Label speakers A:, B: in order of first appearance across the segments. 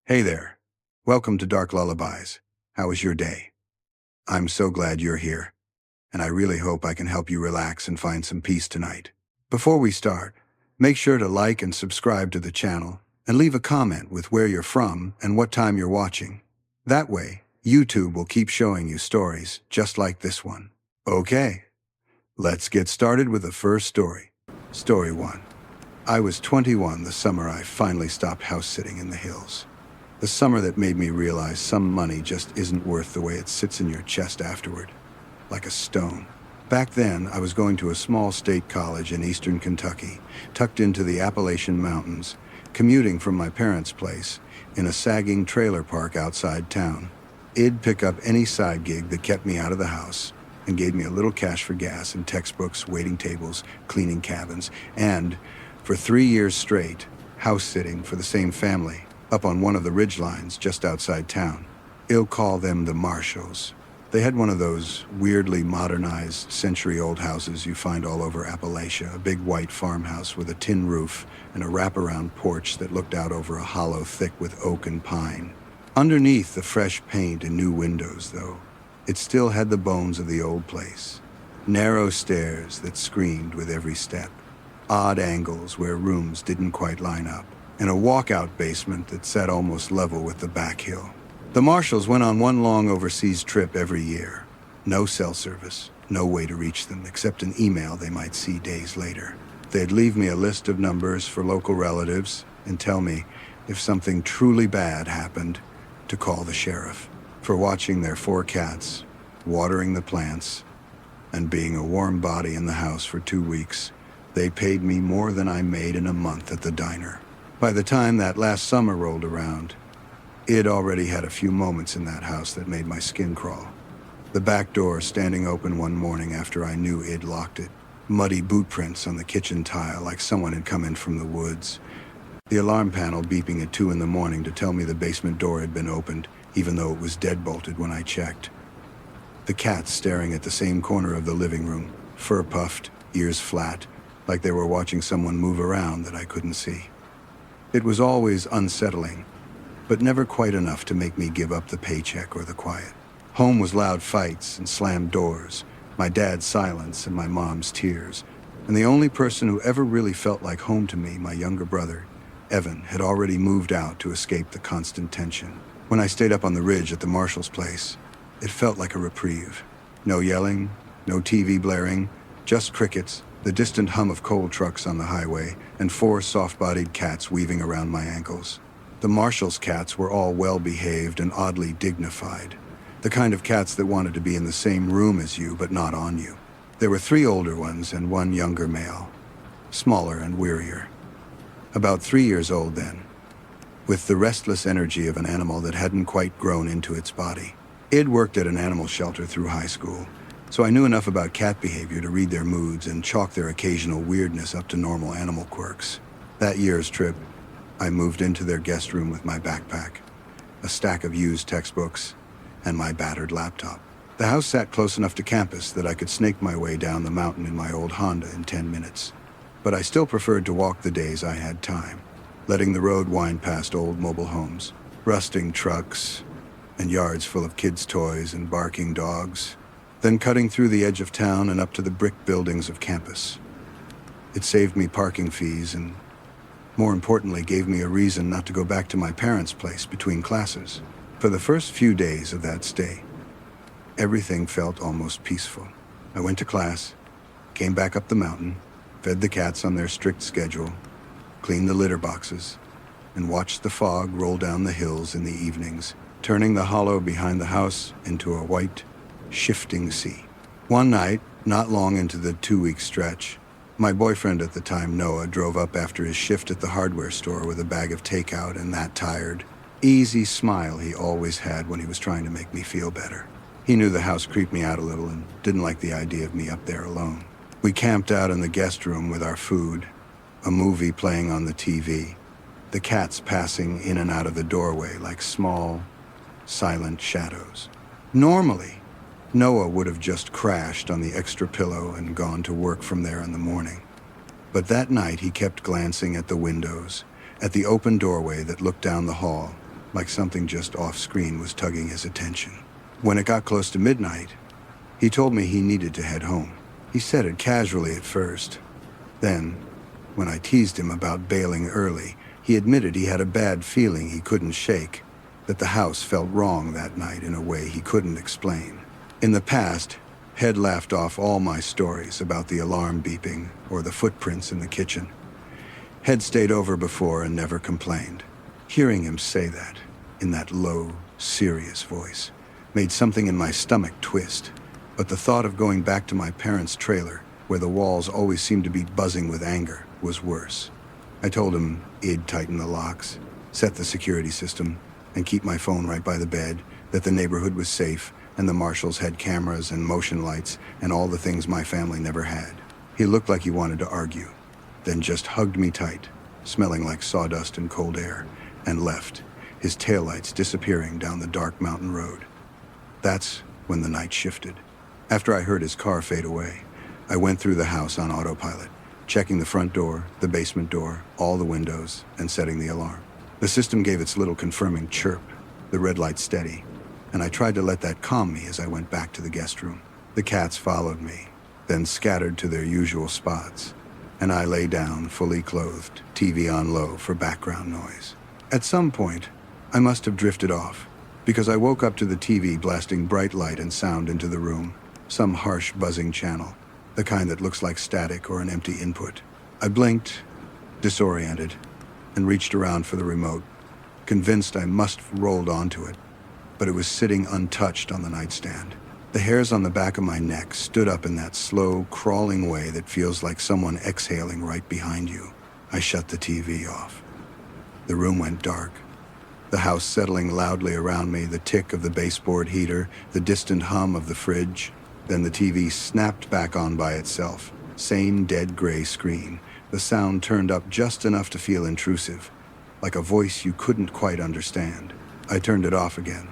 A: Hey there. Welcome to Dark Lullabies. How was your day? I'm so glad you're here, and I really hope I can help you relax and find some peace tonight. Before we start, make sure to like and subscribe to the channel and leave a comment with where you're from and what time you're watching. That way, YouTube will keep showing you stories just like this one. Okay, let's get started with the first story. Story 1. I was 21 the summer I finally stopped house-sitting in the hills. The summer that made me realize some money just isn't worth the way it sits in your chest afterward, like a stone. Back then, I was going to a small state college in eastern Kentucky, tucked into the Appalachian Mountains, commuting from my parents' place in a sagging trailer park outside town. I'd pick up any side gig that kept me out of the house and gave me a little cash for gas and textbooks, waiting tables, cleaning cabins, and, for 3 years straight, house-sitting for the same family up on one of the ridgelines just outside town. I'll call them the Marshalls. They had one of those weirdly modernized, century-old houses you find all over Appalachia, a big white farmhouse with a tin roof and a wraparound porch that looked out over a hollow thick with oak and pine. Underneath the fresh paint and new windows, though, it still had the bones of the old place. Narrow stairs that screamed with every step, odd angles where rooms didn't quite line up, and a walkout basement that sat almost level with the back hill. The Marshalls went on one long overseas trip every year. No cell service, no way to reach them except an email they might see days later. They'd leave me a list of numbers for local relatives and tell me, if something truly bad happened, to call the sheriff. For watching their 4 cats, watering the plants, and being a warm body in the house for 2 weeks, they paid me more than I made in a month at the diner. By the time that last summer rolled around, I'd already had a few moments in that house that made my skin crawl. The back door standing open one morning after I knew I'd locked it. Muddy boot prints on the kitchen tile like someone had come in from the woods. The alarm panel beeping at 2 in the morning to tell me the basement door had been opened, even though it was deadbolted when I checked. The cats staring at the same corner of the living room, fur puffed, ears flat, like they were watching someone move around that I couldn't see. It was always unsettling, but never quite enough to make me give up the paycheck or the quiet. Home was loud fights and slammed doors, my dad's silence and my mom's tears, and the only person who ever really felt like home to me, my younger brother, Evan, had already moved out to escape the constant tension. When I stayed up on the ridge at the Marshall's place, it felt like a reprieve. No yelling, no TV blaring, just crickets, the distant hum of coal trucks on the highway, and 4 soft-bodied cats weaving around my ankles. The Marshall's cats were all well-behaved and oddly dignified, the kind of cats that wanted to be in the same room as you but not on you. There were 3 older ones and 1 younger male, smaller and wearier. About 3 years old then, with the restless energy of an animal that hadn't quite grown into its body. I'd worked at an animal shelter through high school, so I knew enough about cat behavior to read their moods and chalk their occasional weirdness up to normal animal quirks. That year's trip, I moved into their guest room with my backpack, a stack of used textbooks, and my battered laptop. The house sat close enough to campus that I could snake my way down the mountain in my old Honda in 10 minutes. But I still preferred to walk the days I had time, letting the road wind past old mobile homes, rusting trucks, and yards full of kids' toys and barking dogs, then cutting through the edge of town and up to the brick buildings of campus. It saved me parking fees and, more importantly, gave me a reason not to go back to my parents' place between classes. For the first few days of that stay, everything felt almost peaceful. I went to class, came back up the mountain, fed the cats on their strict schedule, cleaned the litter boxes, and watched the fog roll down the hills in the evenings, turning the hollow behind the house into a white, shifting sea. One night, not long into the 2-week stretch, my boyfriend at the time, Noah, drove up after his shift at the hardware store with a bag of takeout and that tired, easy smile he always had when he was trying to make me feel better. He knew the house creeped me out a little and didn't like the idea of me up there alone. We camped out in the guest room with our food, a movie playing on the TV, the cats passing in and out of the doorway like small, silent shadows. Normally, Noah would have just crashed on the extra pillow and gone to work from there in the morning. But that night he kept glancing at the windows, at the open doorway that looked down the hall, like something just off-screen was tugging his attention. When it got close to midnight, he told me he needed to head home. He said it casually at first. Then, when I teased him about bailing early, he admitted he had a bad feeling he couldn't shake, that the house felt wrong that night in a way he couldn't explain. In the past, Head laughed off all my stories about the alarm beeping or the footprints in the kitchen. Head stayed over before and never complained. Hearing him say that, in that low, serious voice, made something in my stomach twist. But the thought of going back to my parents' trailer, where the walls always seemed to be buzzing with anger, was worse. I told him he'd tighten the locks, set the security system, and keep my phone right by the bed, that the neighborhood was safe, and the marshals had cameras and motion lights and all the things my family never had. He looked like he wanted to argue, then just hugged me tight, smelling like sawdust and cold air, and left, his taillights disappearing down the dark mountain road. That's when the night shifted. After I heard his car fade away, I went through the house on autopilot, checking the front door, the basement door, all the windows, and setting the alarm. The system gave its little confirming chirp, the red light steady, and I tried to let that calm me as I went back to the guest room. The cats followed me, then scattered to their usual spots, and I lay down, fully clothed, TV on low for background noise. At some point, I must have drifted off, because I woke up to the TV blasting bright light and sound into the room, some harsh buzzing channel, the kind that looks like static or an empty input. I blinked, disoriented, and reached around for the remote, convinced I must have rolled onto it, but it was sitting untouched on the nightstand. The hairs on the back of my neck stood up in that slow, crawling way that feels like someone exhaling right behind you. I shut the TV off. The room went dark, the house settling loudly around me, the tick of the baseboard heater, the distant hum of the fridge. Then the TV snapped back on by itself. Same dead gray screen. The sound turned up just enough to feel intrusive, like a voice you couldn't quite understand. I turned it off again,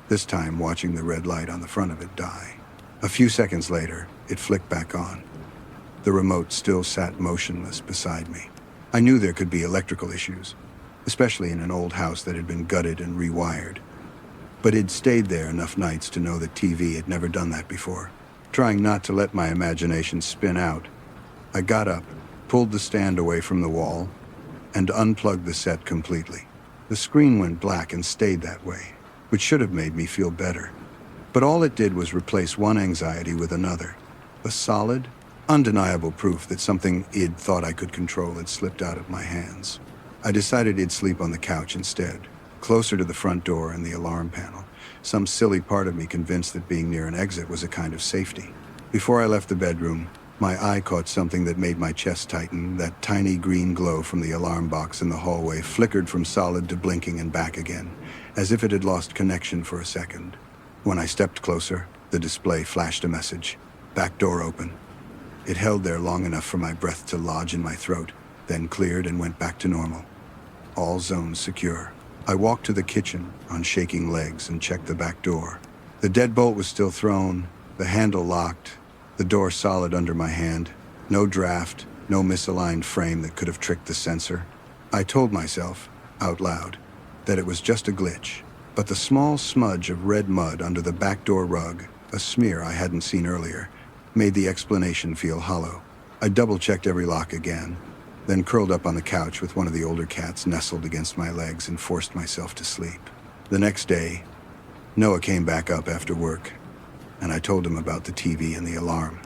A: this time watching the red light on the front of it die. A few seconds later, it flicked back on. The remote still sat motionless beside me. I knew there could be electrical issues, especially in an old house that had been gutted and rewired. But it'd stayed there enough nights to know that TV had never done that before. Trying not to let my imagination spin out, I got up, pulled the stand away from the wall, and unplugged the set completely. The screen went black and stayed that way, which should have made me feel better. But all it did was replace one anxiety with another. A solid, undeniable proof that something id thought I could control had slipped out of my hands. I decided I'd sleep on the couch instead, closer to the front door and the alarm panel. Some silly part of me convinced that being near an exit was a kind of safety. Before I left the bedroom, my eye caught something that made my chest tighten. That tiny green glow from the alarm box in the hallway flickered from solid to blinking and back again, as if it had lost connection for a second. When I stepped closer, the display flashed a message. Back door open. It held there long enough for my breath to lodge in my throat, then cleared and went back to normal. All zones secure. I walked to the kitchen on shaking legs and checked the back door. The deadbolt was still thrown, the handle locked, the door solid under my hand. No draft, no misaligned frame that could have tricked the sensor. I told myself, out loud, that it was just a glitch, but the small smudge of red mud under the back door rug, a smear I hadn't seen earlier, made the explanation feel hollow. I double-checked every lock again, then curled up on the couch with one of the older cats nestled against my legs and forced myself to sleep. The next day, Noah came back up after work, and I told him about the TV and the alarm,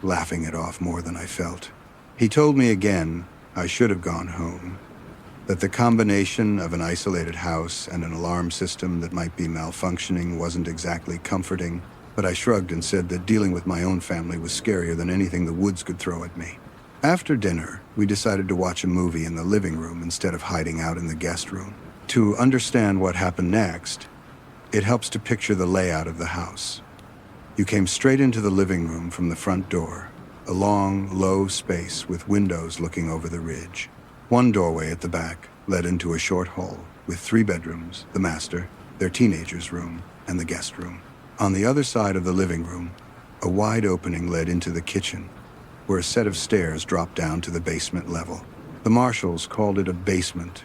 A: laughing it off more than I felt. He told me again I should have gone home, that the combination of an isolated house and an alarm system that might be malfunctioning wasn't exactly comforting, but I shrugged and said that dealing with my own family was scarier than anything the woods could throw at me. After dinner, we decided to watch a movie in the living room instead of hiding out in the guest room. To understand what happened next, it helps to picture the layout of the house. You came straight into the living room from the front door, a long, low space with windows looking over the ridge. One doorway at the back led into a short hall with 3 bedrooms, the master, their teenager's room, and the guest room. On the other side of the living room, a wide opening led into the kitchen, where a set of stairs dropped down to the basement level. The marshals called it a basement,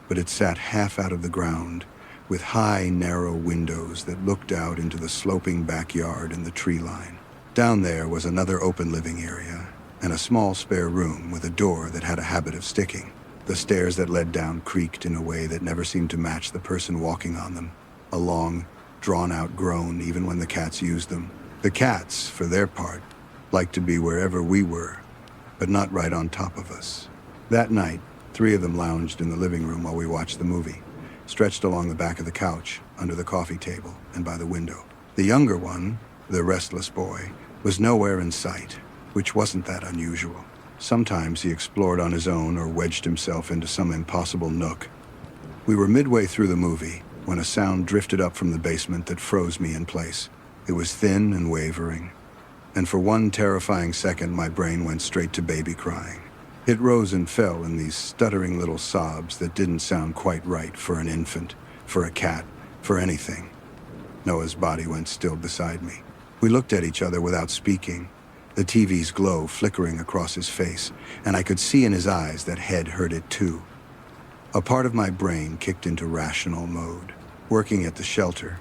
A: but it sat half out of the ground, with high, narrow windows that looked out into the sloping backyard and the tree line. Down there was another open living area, and a small spare room with a door that had a habit of sticking. The stairs that led down creaked in a way that never seemed to match the person walking on them. A long, drawn-out groan even when the cats used them. The cats, for their part, liked to be wherever we were, but not right on top of us. That night, 3 of them lounged in the living room while we watched the movie, stretched along the back of the couch, under the coffee table, and by the window. The younger one, the restless boy, was nowhere in sight, which wasn't that unusual. Sometimes he explored on his own or wedged himself into some impossible nook. We were midway through the movie when a sound drifted up from the basement that froze me in place. It was thin and wavering, and for one terrifying second my brain went straight to baby crying. It rose and fell in these stuttering little sobs that didn't sound quite right for an infant, for a cat, for anything. Noah's body went still beside me. We looked at each other without speaking, the TV's glow flickering across his face, and I could see in his eyes that Head heard it too. A part of my brain kicked into rational mode. Working at the shelter,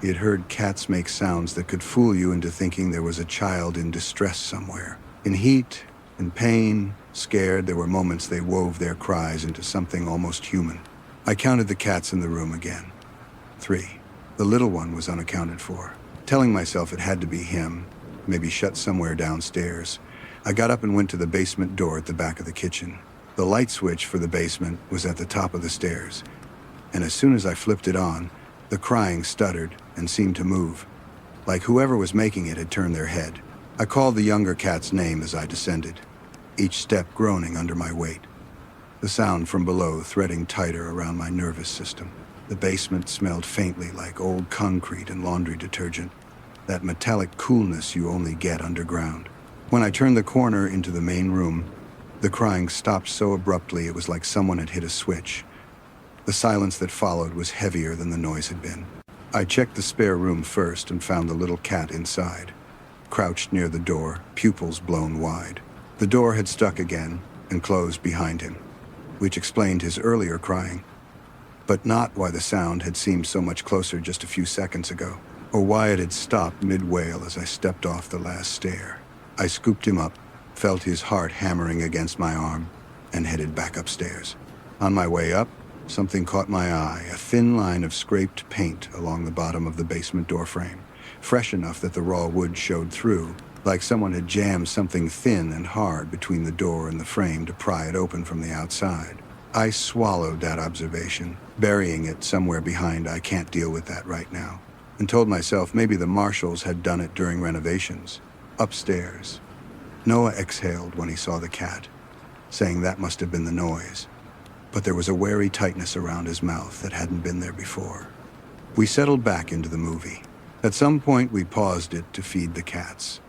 A: he had heard cats make sounds that could fool you into thinking there was a child in distress somewhere. In heat, in pain, scared, there were moments they wove their cries into something almost human. I counted the cats in the room again. 3. The little one was unaccounted for. Telling myself it had to be him, maybe shut somewhere downstairs, I got up and went to the basement door at the back of the kitchen. The light switch for the basement was at the top of the stairs, and as soon as I flipped it on, the crying stuttered and seemed to move, like whoever was making it had turned their head. I called the younger cat's name as I descended, each step groaning under my weight, the sound from below threading tighter around my nervous system. The basement smelled faintly like old concrete and laundry detergent, that metallic coolness you only get underground. When I turned the corner into the main room, the crying stopped so abruptly it was like someone had hit a switch. The silence that followed was heavier than the noise had been. I checked the spare room first and found the little cat inside, crouched near the door, pupils blown wide. The door had stuck again and closed behind him, which explained his earlier crying, but not why the sound had seemed so much closer just a few seconds ago, or why it had stopped mid-wail as I stepped off the last stair. I scooped him up, felt his heart hammering against my arm, and headed back upstairs. On my way up, something caught my eye, a thin line of scraped paint along the bottom of the basement doorframe, fresh enough that the raw wood showed through, like someone had jammed something thin and hard between the door and the frame to pry it open from the outside. I swallowed that observation, burying it somewhere behind "I can't deal with that right now," and told myself maybe the Marshalls had done it during renovations. Upstairs, Noah exhaled when he saw the cat, saying that must have been the noise. But there was a wary tightness around his mouth that hadn't been there before. We settled back into the movie. At some point, we paused it to feed the cats.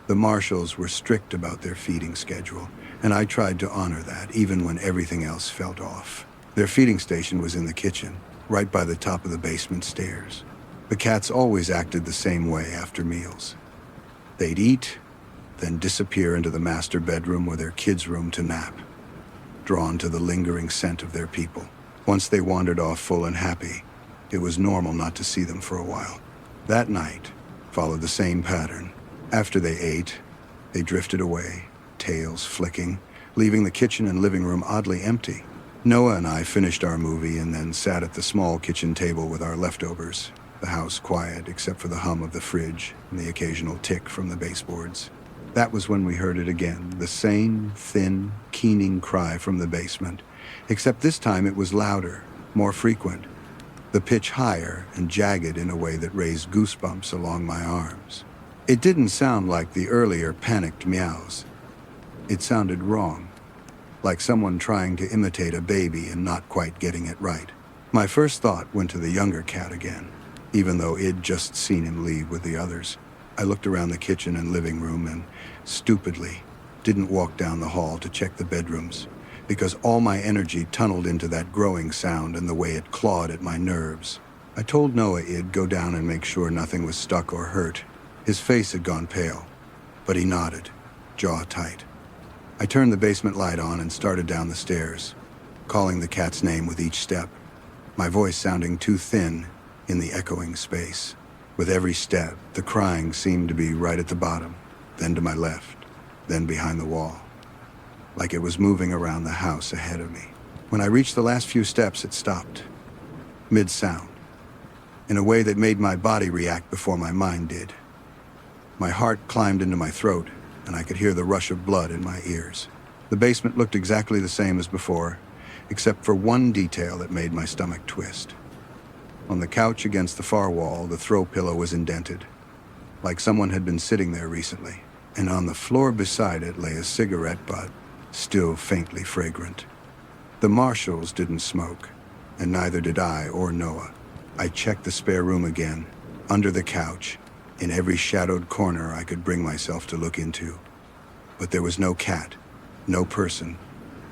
A: The Marshalls were strict about their feeding schedule, and I tried to honor that even when everything else felt off. Their feeding station was in the kitchen, right by the top of the basement stairs. The cats always acted the same way after meals. They'd eat, then disappear into the master bedroom or their kids' room to nap, drawn to the lingering scent of their people. Once they wandered off full and happy, it was normal not to see them for a while. That night followed the same pattern. After they ate, they drifted away, tails flicking, leaving the kitchen and living room oddly empty. Noah and I finished our movie and then sat at the small kitchen table with our leftovers, the house quiet except for the hum of the fridge and the occasional tick from the baseboards. That was when we heard it again, the same thin, keening cry from the basement, except this time it was louder, more frequent, the pitch higher and jagged in a way that raised goosebumps along my arms. It didn't sound like the earlier panicked meows. It sounded wrong, like someone trying to imitate a baby and not quite getting it right. My first thought went to the younger cat again, even though I'd just seen him leave with the others. I looked around the kitchen and living room and, stupidly, didn't walk down the hall to check the bedrooms, because all my energy tunneled into that growing sound and the way it clawed at my nerves. I told Noah I'd go down and make sure nothing was stuck or hurt. His face had gone pale, but he nodded, jaw tight. I turned the basement light on and started down the stairs. calling the cat's name with each step, my voice sounding too thin in the echoing space. With every step, the crying seemed to be right at the bottom, then to my left, then behind the wall, like it was moving around the house ahead of me. When I reached the last few steps, it stopped, mid-sound, in a way that made my body react before my mind did. My heart climbed into my throat, and I could hear the rush of blood in my ears. The basement looked exactly the same as before, except for one detail that made my stomach twist. On the couch against the far wall, the throw pillow was indented, like someone had been sitting there recently, and on the floor beside it lay a cigarette butt, still faintly fragrant. The Marshalls didn't smoke, and neither did I or Noah. I checked the spare room again, under the couch, in every shadowed corner I could bring myself to look into. But there was no cat, no person,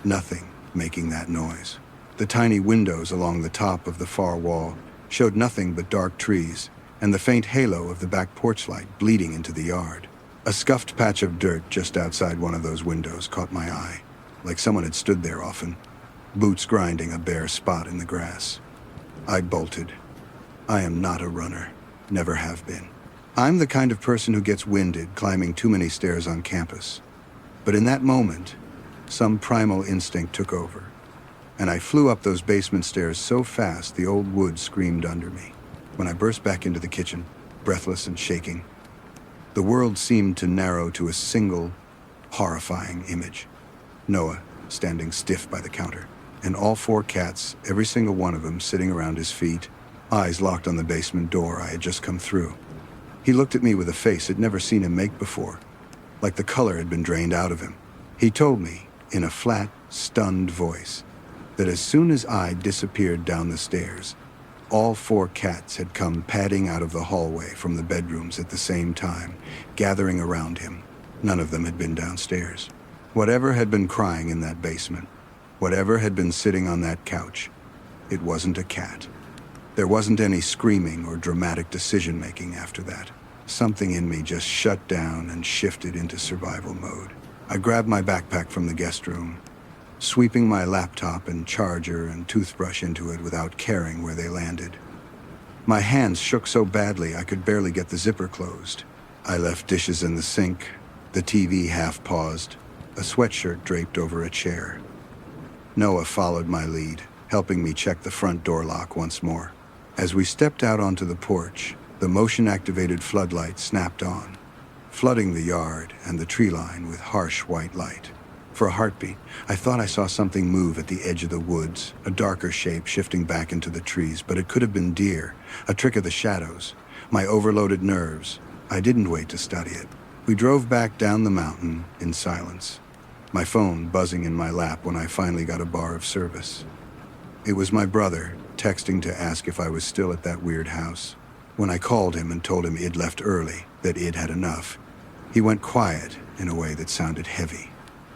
A: nothing making that noise. The tiny windows along the top of the far wall showed nothing but dark trees and the faint halo of the back porch light bleeding into the yard. A scuffed patch of dirt just outside one of those windows caught my eye, like someone had stood there often, boots grinding a bare spot in the grass. I bolted. I am not a runner, never have been. I'm the kind of person who gets winded climbing too many stairs on campus. But in that moment, some primal instinct took over, and I flew up those basement stairs so fast the old wood screamed under me. When I burst back into the kitchen, breathless and shaking, the world seemed to narrow to a single, horrifying image. Noah, standing stiff by the counter, and all four cats, every single one of them sitting around his feet, eyes locked on the basement door I had just come through. He looked at me with a face I'd never seen him make before, like the color had been drained out of him. He told me, in a flat, stunned voice, that as soon as I disappeared down the stairs, all four cats had come padding out of the hallway from the bedrooms at the same time, gathering around him. None of them had been downstairs. Whatever had been crying in that basement, whatever had been sitting on that couch, it wasn't a cat. There wasn't any screaming or dramatic decision-making after that. Something in me just shut down and shifted into survival mode. I grabbed my backpack from the guest room, sweeping my laptop and charger and toothbrush into it without caring where they landed. My hands shook so badly I could barely get the zipper closed. I left dishes in the sink, the TV half paused, a sweatshirt draped over a chair. Noah followed my lead, helping me check the front door lock once more. As we stepped out onto the porch, the motion-activated floodlight snapped on, flooding the yard and the tree line with harsh white light. For a heartbeat, I thought I saw something move at the edge of the woods, a darker shape shifting back into the trees, but it could have been deer, a trick of the shadows. My overloaded nerves. I didn't wait to study it. We drove back down the mountain in silence, my phone buzzing in my lap when I finally got a bar of service. It was my brother, texting to ask if I was still at that weird house. When I called him and told him Id left early, that Id had enough, he went quiet in a way that sounded heavy.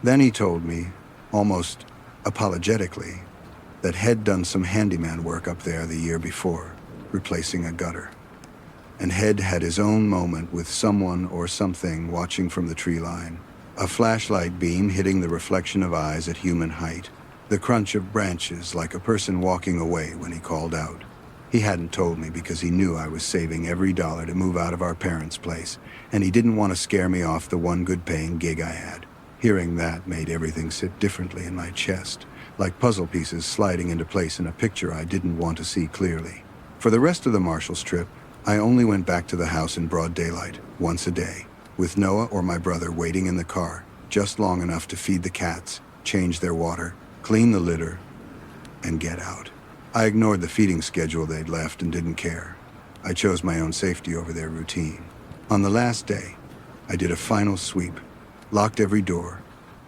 A: Then he told me, almost apologetically, that Head done some handyman work up there the year before, replacing a gutter. And Head had his own moment with someone or something watching from the tree line, a flashlight beam hitting the reflection of eyes at human height, the crunch of branches like a person walking away when he called out. He hadn't told me because he knew I was saving every dollar to move out of our parents' place, and he didn't want to scare me off the one good-paying gig I had. Hearing that made everything sit differently in my chest, like puzzle pieces sliding into place in a picture I didn't want to see clearly. For the rest of the Marshalls trip, I only went back to the house in broad daylight, once a day, with Noah or my brother waiting in the car, just long enough to feed the cats, change their water, clean the litter, and get out. I ignored the feeding schedule they'd left and didn't care. I chose my own safety over their routine. On the last day, I did a final sweep, locked every door,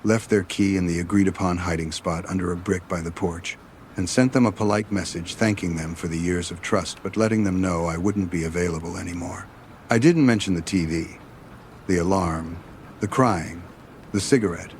A: left their key in the agreed-upon hiding spot under a brick by the porch, and sent them a polite message thanking them for the years of trust but letting them know I wouldn't be available anymore. I didn't mention the TV, the alarm, the crying, the cigarette,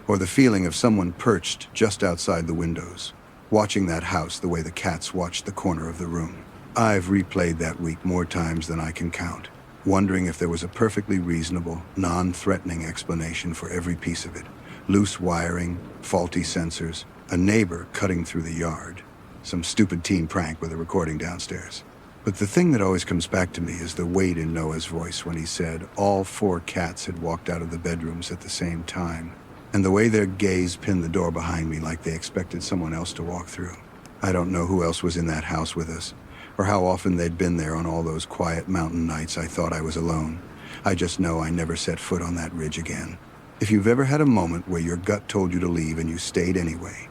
A: or the feeling of someone perched just outside the windows, watching that house the way the cats watched the corner of the room. I've replayed that week more times than I can count, wondering if there was a perfectly reasonable, non-threatening explanation for every piece of it. Loose wiring, faulty sensors, A neighbor cutting through the yard. Some stupid teen prank with a recording downstairs. But the thing that always comes back to me is the weight in Noah's voice when he said all 4 cats had walked out of the bedrooms at the same time, and the way their gaze pinned the door behind me like they expected someone else to walk through. I don't know who else was in that house with us, or how often they'd been there on all those quiet mountain nights I thought I was alone. I just know I never set foot on that ridge again. If you've ever had a moment where your gut told you to leave and you stayed anyway,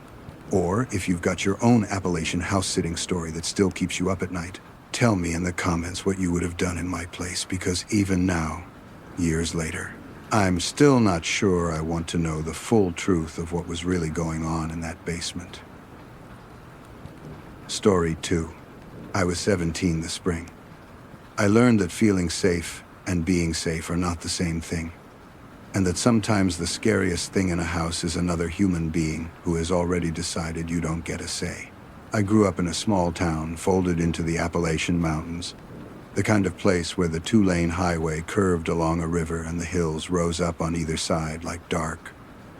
A: or if you've got your own Appalachian house-sitting story that still keeps you up at night, tell me in the comments what you would have done in my place, because even now, years later, I'm still not sure I want to know the full truth of what was really going on in that basement. Story 2. I was 17 this spring. I learned that feeling safe and being safe are not the same thing, and that sometimes the scariest thing in a house is another human being who has already decided you don't get a say. I grew up in a small town folded into the Appalachian Mountains, the kind of place where the 2-lane highway curved along a river and the hills rose up on either side like dark,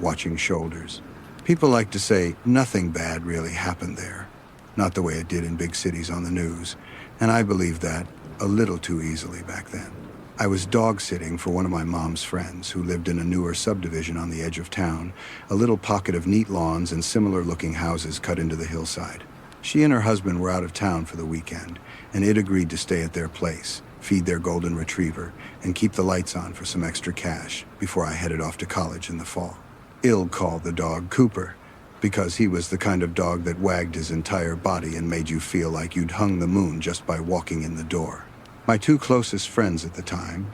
A: watching shoulders. People like to say nothing bad really happened there, not the way it did in big cities on the news, and I believed that a little too easily back then. I was dog-sitting for one of my mom's friends who lived in a newer subdivision on the edge of town, a little pocket of neat lawns and similar-looking houses cut into the hillside. She and her husband were out of town for the weekend, and Id agreed to stay at their place, feed their golden retriever, and keep the lights on for some extra cash before I headed off to college in the fall. Il called the dog Cooper, because he was the kind of dog that wagged his entire body and made you feel like you'd hung the moon just by walking in the door. My 2 closest friends at the time,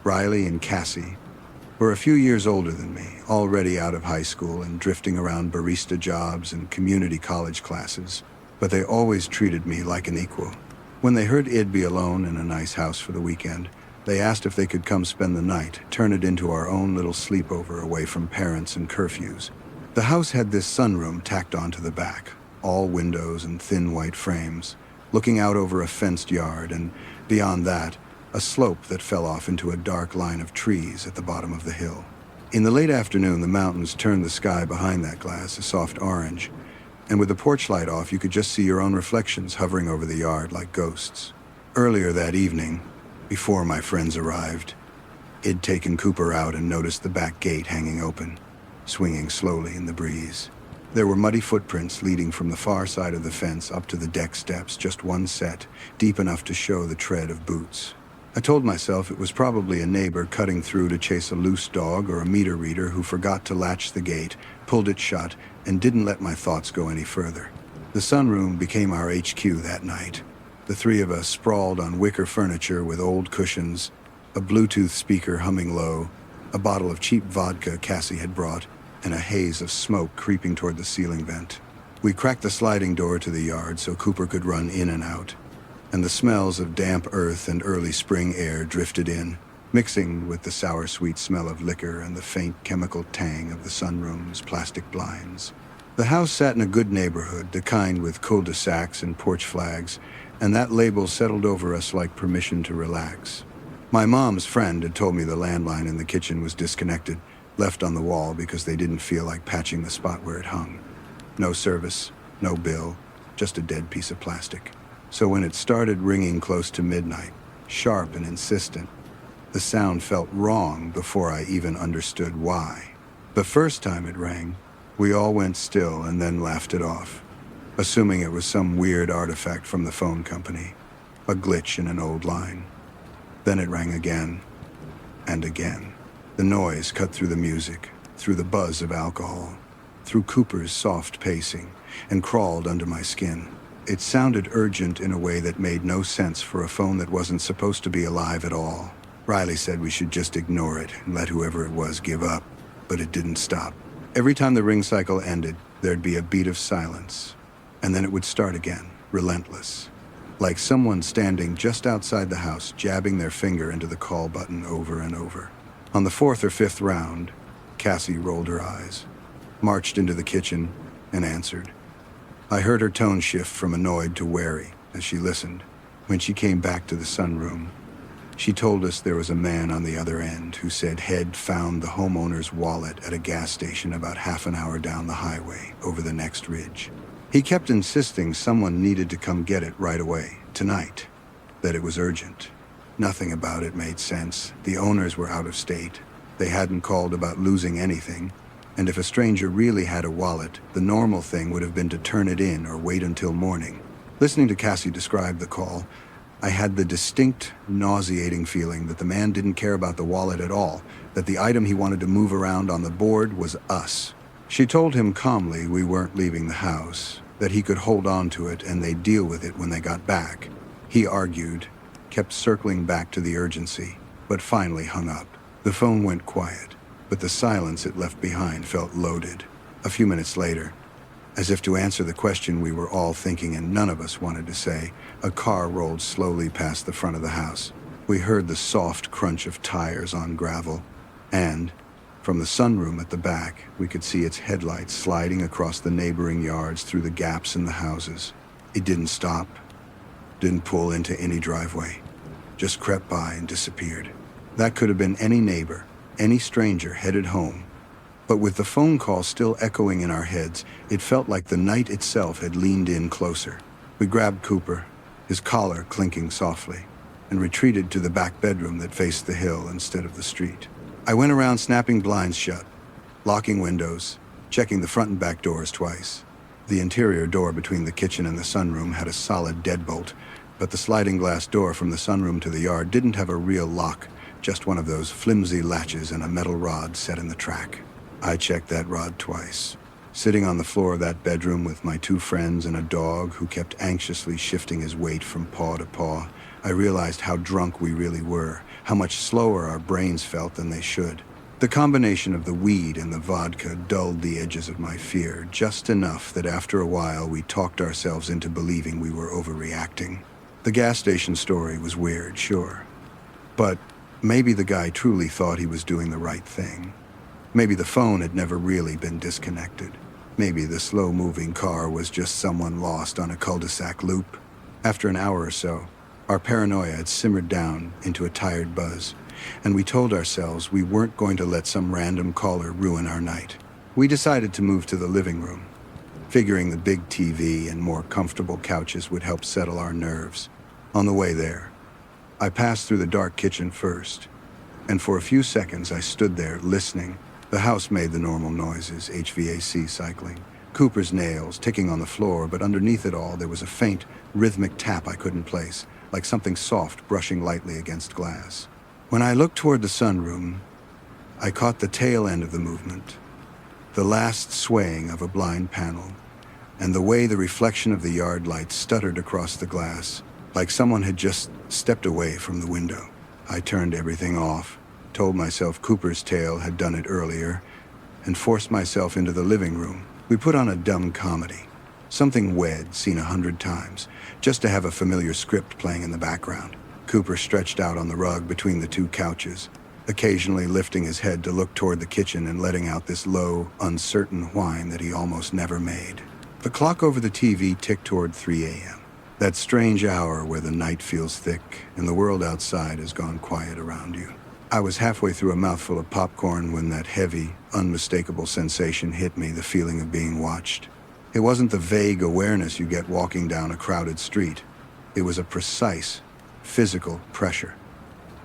A: Riley and Cassie, were a few years older than me, already out of high school and drifting around barista jobs and community college classes, but they always treated me like an equal. When they heard I'd be alone in a nice house for the weekend, they asked if they could come spend the night, turn it into our own little sleepover away from parents and curfews. The house had this sunroom tacked onto the back, all windows and thin white frames, looking out over a fenced yard, and beyond that, a slope that fell off into a dark line of trees at the bottom of the hill. In the late afternoon, the mountains turned the sky behind that glass a soft orange, and with the porch light off, you could just see your own reflections hovering over the yard like ghosts. Earlier that evening, before my friends arrived, I'd taken Cooper out and noticed the back gate hanging open, swinging slowly in the breeze. There were muddy footprints leading from the far side of the fence up to the deck steps, just one set, deep enough to show the tread of boots. I told myself it was probably a neighbor cutting through to chase a loose dog or a meter reader who forgot to latch the gate, pulled it shut, and didn't let my thoughts go any further. The sunroom became our HQ that night. The 3 of us sprawled on wicker furniture with old cushions, a Bluetooth speaker humming low, a bottle of cheap vodka Cassie had brought, and a haze of smoke creeping toward the ceiling vent. We cracked the sliding door to the yard so Cooper could run in and out, and the smells of damp earth and early spring air drifted in, mixing with the sour-sweet smell of liquor and the faint chemical tang of the sunroom's plastic blinds. The house sat in a good neighborhood, the kind with cul-de-sacs and porch flags, and that label settled over us like permission to relax. My mom's friend had told me the landline in the kitchen was disconnected, left on the wall because they didn't feel like patching the spot where it hung. No service, no bill, just a dead piece of plastic. So when it started ringing close to midnight, sharp and insistent, the sound felt wrong before I even understood why. The first time it rang, we all went still and then laughed it off, assuming it was some weird artifact from the phone company, a glitch in an old line. Then it rang again, and again. The noise cut through the music, through the buzz of alcohol, through Cooper's soft pacing, and crawled under my skin. It sounded urgent in a way that made no sense for a phone that wasn't supposed to be alive at all. Riley said we should just ignore it and let whoever it was give up, but it didn't stop. Every time the ring cycle ended, there'd be a beat of silence, and then it would start again, relentless, like someone standing just outside the house jabbing their finger into the call button over and over. On the 4th or 5th round, Cassie rolled her eyes, marched into the kitchen, and answered. I heard her tone shift from annoyed to wary as she listened. When she came back to the sunroom, She told us there was a man on the other end who said he'd found the homeowner's wallet at a gas station about half an hour down the highway over the next ridge. He kept insisting someone needed to come get it right away, tonight, that it was urgent. Nothing about it made sense. The owners were out of state. They hadn't called about losing anything, and if a stranger really had a wallet, the normal thing would have been to turn it in or wait until morning. Listening to Cassie describe the call, I had the distinct, nauseating feeling that the man didn't care about the wallet at all, that the item he wanted to move around on the board was us. She told him calmly we weren't leaving the house, that he could hold on to it and they'd deal with it when they got back. He argued, kept circling back to the urgency, but finally hung up. The phone went quiet, but the silence it left behind felt loaded. A few minutes later, as if to answer the question we were all thinking and none of us wanted to say, a car rolled slowly past the front of the house. We heard the soft crunch of tires on gravel, and, from the sunroom at the back, we could see its headlights sliding across the neighboring yards through the gaps in the houses. It didn't stop, didn't pull into any driveway, just crept by and disappeared. That could have been any neighbor, any stranger headed home. But with the phone call still echoing in our heads, it felt like the night itself had leaned in closer. We grabbed Cooper, his collar clinking softly, and retreated to the back bedroom that faced the hill instead of the street. I went around snapping blinds shut, locking windows, checking the front and back doors twice. The interior door between the kitchen and the sunroom had a solid deadbolt, but the sliding glass door from the sunroom to the yard didn't have a real lock, just one of those flimsy latches and a metal rod set in the track. I checked that rod twice. Sitting on the floor of that bedroom with my two friends and a dog who kept anxiously shifting his weight from paw to paw, I realized how drunk we really were, how much slower our brains felt than they should. The combination of the weed and the vodka dulled the edges of my fear just enough that after a while we talked ourselves into believing we were overreacting. The gas station story was weird, sure. But maybe the guy truly thought he was doing the right thing. Maybe the phone had never really been disconnected. Maybe the slow-moving car was just someone lost on a cul-de-sac loop. After an hour or so, our paranoia had simmered down into a tired buzz, and we told ourselves we weren't going to let some random caller ruin our night. We decided to move to the living room, figuring the big TV and more comfortable couches would help settle our nerves. On the way there, I passed through the dark kitchen first, and for a few seconds I stood there listening. The house made the normal noises, HVAC cycling, Cooper's nails ticking on the floor, but underneath it all there was a faint, rhythmic tap I couldn't place, like something soft brushing lightly against glass. When I looked toward the sunroom, I caught the tail end of the movement, the last swaying of a blind panel, and the way the reflection of the yard light stuttered across the glass, like someone had just stepped away from the window. I turned everything off, told myself Cooper's tail had done it earlier, and forced myself into the living room. We put on a dumb comedy, something we'd seen 100 times, just to have a familiar script playing in the background. Cooper stretched out on the rug between the two couches, occasionally lifting his head to look toward the kitchen and letting out this low, uncertain whine that he almost never made. The clock over the TV ticked toward 3 a.m., that strange hour where the night feels thick and the world outside has gone quiet around you. I was halfway through a mouthful of popcorn when that heavy, unmistakable sensation hit me, the feeling of being watched. It wasn't the vague awareness you get walking down a crowded street. It was a precise, physical pressure,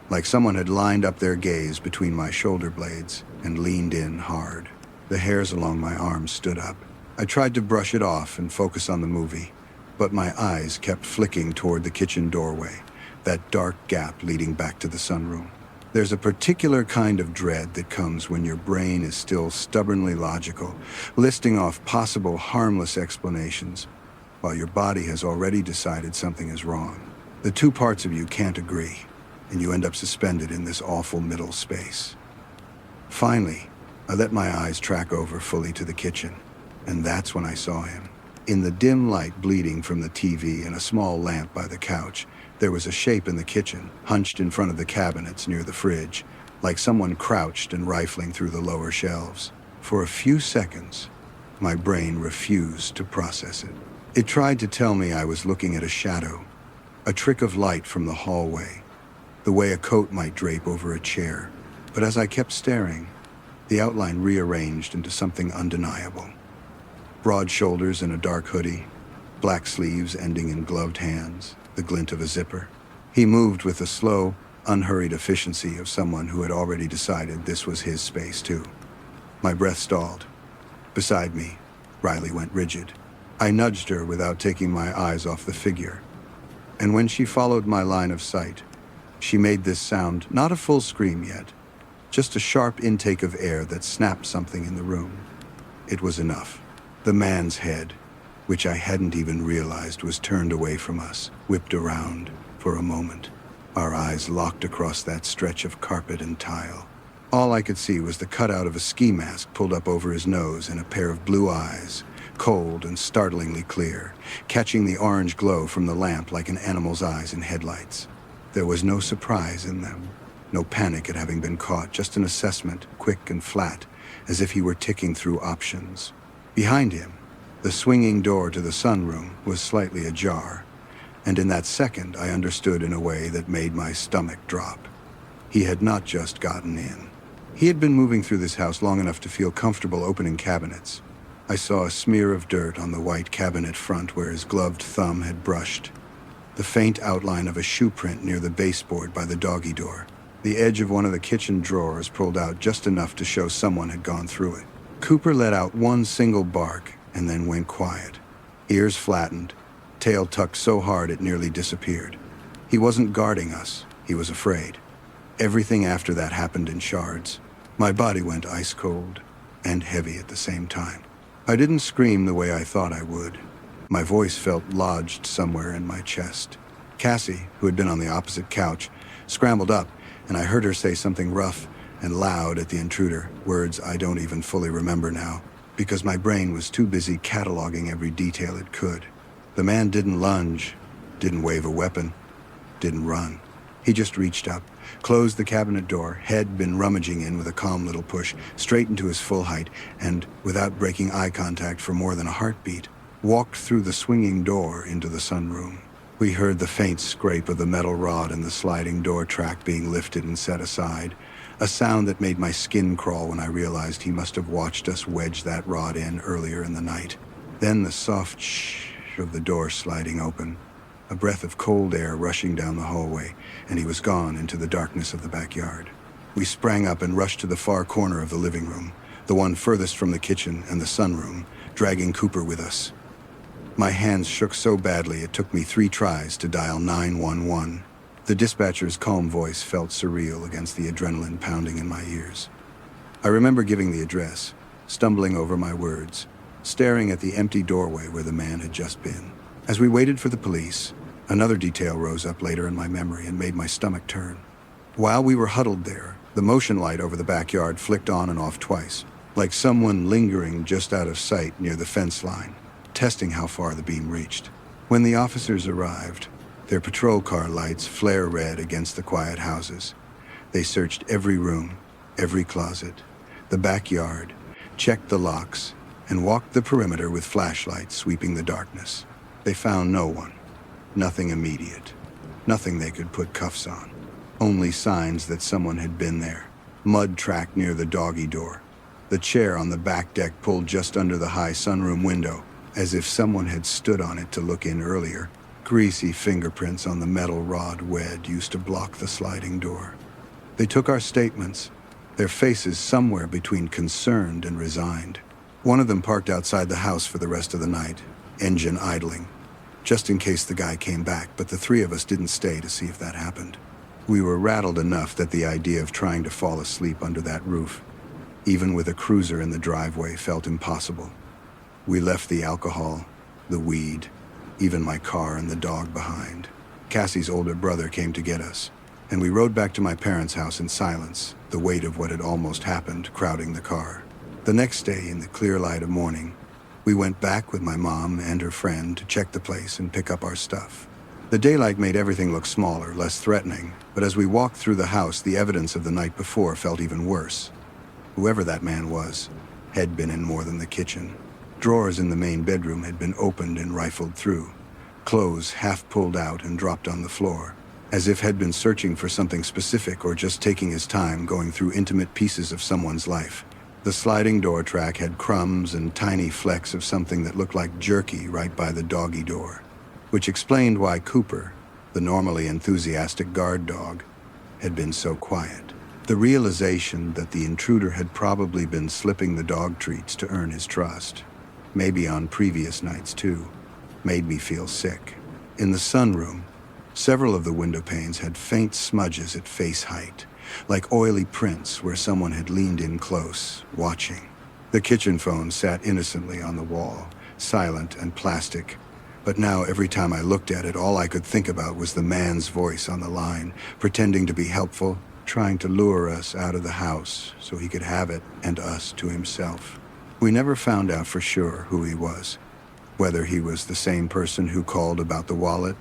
A: like someone had lined up their gaze between my shoulder blades and leaned in hard. The hairs along my arms stood up. I tried to brush it off and focus on the movie, but my eyes kept flicking toward the kitchen doorway, that dark gap leading back to the sunroom. There's a particular kind of dread that comes when your brain is still stubbornly logical, listing off possible harmless explanations, while your body has already decided something is wrong. The two parts of you can't agree, and you end up suspended in this awful middle space. Finally, I let my eyes track over fully to the kitchen, and that's when I saw him. In the dim light bleeding from the TV and a small lamp by the couch, there was a shape in the kitchen, hunched in front of the cabinets near the fridge, like someone crouched and rifling through the lower shelves. For a few seconds, my brain refused to process it. It tried to tell me I was looking at a shadow, a trick of light from the hallway, the way a coat might drape over a chair. But as I kept staring, the outline rearranged into something undeniable. Broad shoulders and a dark hoodie, black sleeves ending in gloved hands, the glint of a zipper. He moved with the slow, unhurried efficiency of someone who had already decided this was his space too. My breath stalled. Beside me, Riley went rigid. I nudged her without taking my eyes off the figure. And when she followed my line of sight, she made this sound, not a full scream yet, just a sharp intake of air that snapped something in the room. It was enough. The man's head, which I hadn't even realized was turned away from us, whipped around for a moment. Our eyes locked across that stretch of carpet and tile. All I could see was the cutout of a ski mask pulled up over his nose and a pair of blue eyes, cold and startlingly clear, catching the orange glow from the lamp like an animal's eyes in headlights. There was no surprise in them, no panic at having been caught, just an assessment, quick and flat, as if he were ticking through options. Behind him, the swinging door to the sunroom was slightly ajar, and in that second I understood in a way that made my stomach drop. He had not just gotten in. He had been moving through this house long enough to feel comfortable opening cabinets. I saw a smear of dirt on the white cabinet front where his gloved thumb had brushed, the faint outline of a shoe print near the baseboard by the doggy door, the edge of one of the kitchen drawers pulled out just enough to show someone had gone through it. Cooper let out one single bark and then went quiet, ears flattened, tail tucked so hard it nearly disappeared. He wasn't guarding us, he was afraid. Everything after that happened in shards. My body went ice cold and heavy at the same time. I didn't scream the way I thought I would. My voice felt lodged somewhere in my chest. Cassie, who had been on the opposite couch, scrambled up, and I heard her say something rough and loud at the intruder, words I don't even fully remember now, because my brain was too busy cataloging every detail it could. The man didn't lunge, didn't wave a weapon, didn't run. He just reached up, closed the cabinet door, head been rummaging in with a calm little push, straightened to his full height, and, without breaking eye contact for more than a heartbeat, walked through the swinging door into the sunroom. We heard the faint scrape of the metal rod and the sliding door track being lifted and set aside, a sound that made my skin crawl when I realized he must have watched us wedge that rod in earlier in the night. Then the soft shh of the door sliding open, a breath of cold air rushing down the hallway, and he was gone into the darkness of the backyard. We sprang up and rushed to the far corner of the living room, the one furthest from the kitchen and the sunroom, dragging Cooper with us. My hands shook so badly it took me 3 tries to dial 911. The dispatcher's calm voice felt surreal against the adrenaline pounding in my ears. I remember giving the address, stumbling over my words, staring at the empty doorway where the man had just been. As we waited for the police, another detail rose up later in my memory and made my stomach turn. While we were huddled there, the motion light over the backyard flicked on and off twice, like someone lingering just out of sight near the fence line, testing how far the beam reached. When the officers arrived, their patrol car lights flare red against the quiet houses. They searched every room, every closet, the backyard, checked the locks, and walked the perimeter with flashlights sweeping the darkness. They found no one, nothing immediate, nothing they could put cuffs on. Only signs that someone had been there. Mud track near the doggy door. The chair on the back deck pulled just under the high sunroom window, as if someone had stood on it to look in earlier. Greasy fingerprints on the metal rod wed used to block the sliding door. They took our statements, their faces somewhere between concerned and resigned. One of them parked outside the house for the rest of the night, engine idling, just in case the guy came back, but the 3 of us didn't stay to see if that happened. We were rattled enough that the idea of trying to fall asleep under that roof, even with a cruiser in the driveway, felt impossible. We left the alcohol, the weed, even my car and the dog behind. Cassie's older brother came to get us, and we rode back to my parents' house in silence, the weight of what had almost happened crowding the car. The next day, in the clear light of morning, we went back with my mom and her friend to check the place and pick up our stuff. The daylight made everything look smaller, less threatening, but as we walked through the house, the evidence of the night before felt even worse. Whoever that man was had been in more than the kitchen. Drawers in the main bedroom had been opened and rifled through, clothes half pulled out and dropped on the floor, as if had been searching for something specific or just taking his time going through intimate pieces of someone's life. The sliding door track had crumbs and tiny flecks of something that looked like jerky right by the doggy door, which explained why Cooper, the normally enthusiastic guard dog, had been so quiet. The realization that the intruder had probably been slipping the dog treats to earn his trust, maybe on previous nights too, made me feel sick. In the sunroom, several of the window panes had faint smudges at face height, like oily prints where someone had leaned in close, watching. The kitchen phone sat innocently on the wall, silent and plastic, but now every time I looked at it, all I could think about was the man's voice on the line, pretending to be helpful, trying to lure us out of the house so he could have it and us to himself. We never found out for sure who he was, whether he was the same person who called about the wallet,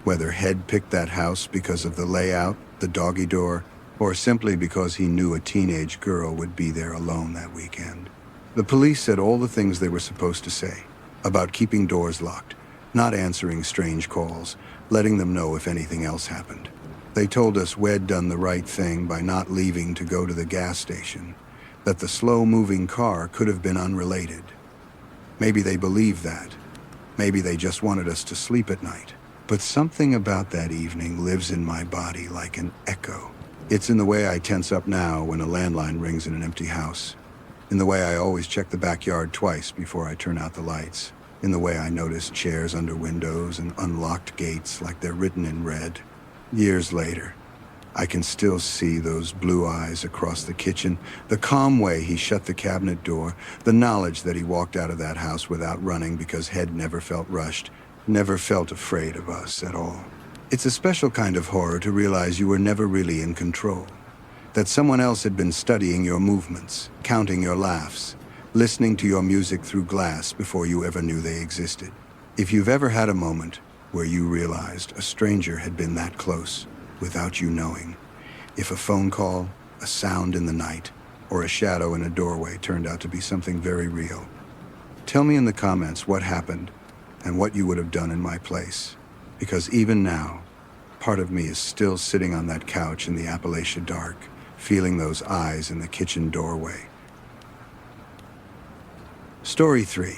A: whether Head picked that house because of the layout, the doggy door, or simply because he knew a teenage girl would be there alone that weekend. The police said all the things they were supposed to say, about keeping doors locked, not answering strange calls, letting them know if anything else happened. They told us we'd done the right thing by not leaving to go to the gas station, that the slow-moving car could have been unrelated. Maybe they believed that. Maybe they just wanted us to sleep at night. But something about that evening lives in my body like an echo. It's in the way I tense up now when a landline rings in an empty house, in the way I always check the backyard twice before I turn out the lights, in the way I notice chairs under windows and unlocked gates like they're written in red. Years later, I can still see those blue eyes across the kitchen, the calm way he shut the cabinet door, the knowledge that he walked out of that house without running because Head never felt rushed, never felt afraid of us at all. It's a special kind of horror to realize you were never really in control, that someone else had been studying your movements, counting your laughs, listening to your music through glass before you ever knew they existed. If you've ever had a moment where you realized a stranger had been that close without you knowing, if a phone call, a sound in the night, or a shadow in a doorway turned out to be something very real, tell me in the comments what happened and what you would have done in my place. Because even now, part of me is still sitting on that couch in the Appalachia dark, feeling those eyes in the kitchen doorway. Story 3.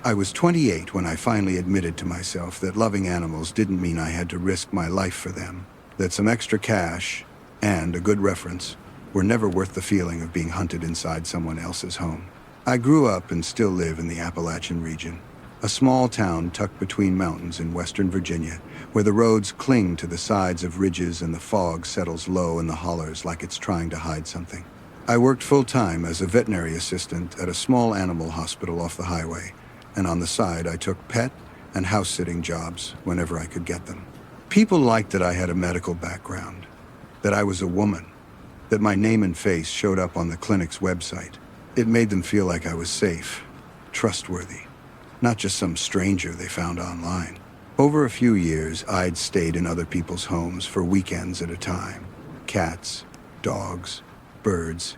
A: I was 28 when I finally admitted to myself that loving animals didn't mean I had to risk my life for them, that some extra cash and a good reference were never worth the feeling of being hunted inside someone else's home. I grew up and still live in the Appalachian region, a small town tucked between mountains in western Virginia, where the roads cling to the sides of ridges and the fog settles low in the hollers like it's trying to hide something. I worked full-time as a veterinary assistant at a small animal hospital off the highway, and on the side I took pet and house-sitting jobs whenever I could get them. People liked that I had a medical background, that I was a woman, that my name and face showed up on the clinic's website. It made them feel like I was safe, trustworthy, not just some stranger they found online. Over a few years, I'd stayed in other people's homes for weekends at a time. Cats, dogs, birds,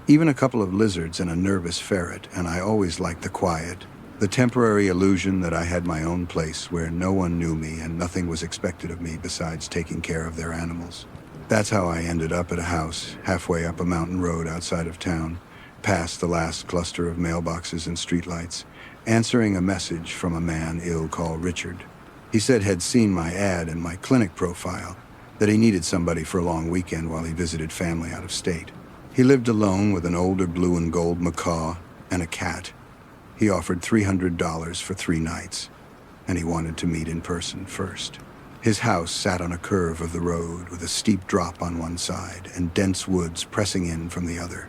A: even a couple of lizards and a nervous ferret, and I always liked the quiet, the temporary illusion that I had my own place where no one knew me and nothing was expected of me besides taking care of their animals. That's how I ended up at a house halfway up a mountain road outside of town, past the last cluster of mailboxes and streetlights, answering a message from a man ill called Richard. He said he'd seen my ad and my clinic profile, that he needed somebody for a long weekend while he visited family out of state. He lived alone with an older blue and gold macaw and a cat. He offered $300 for 3 nights, and he wanted to meet in person first. His house sat on a curve of the road with a steep drop on one side and dense woods pressing in from the other.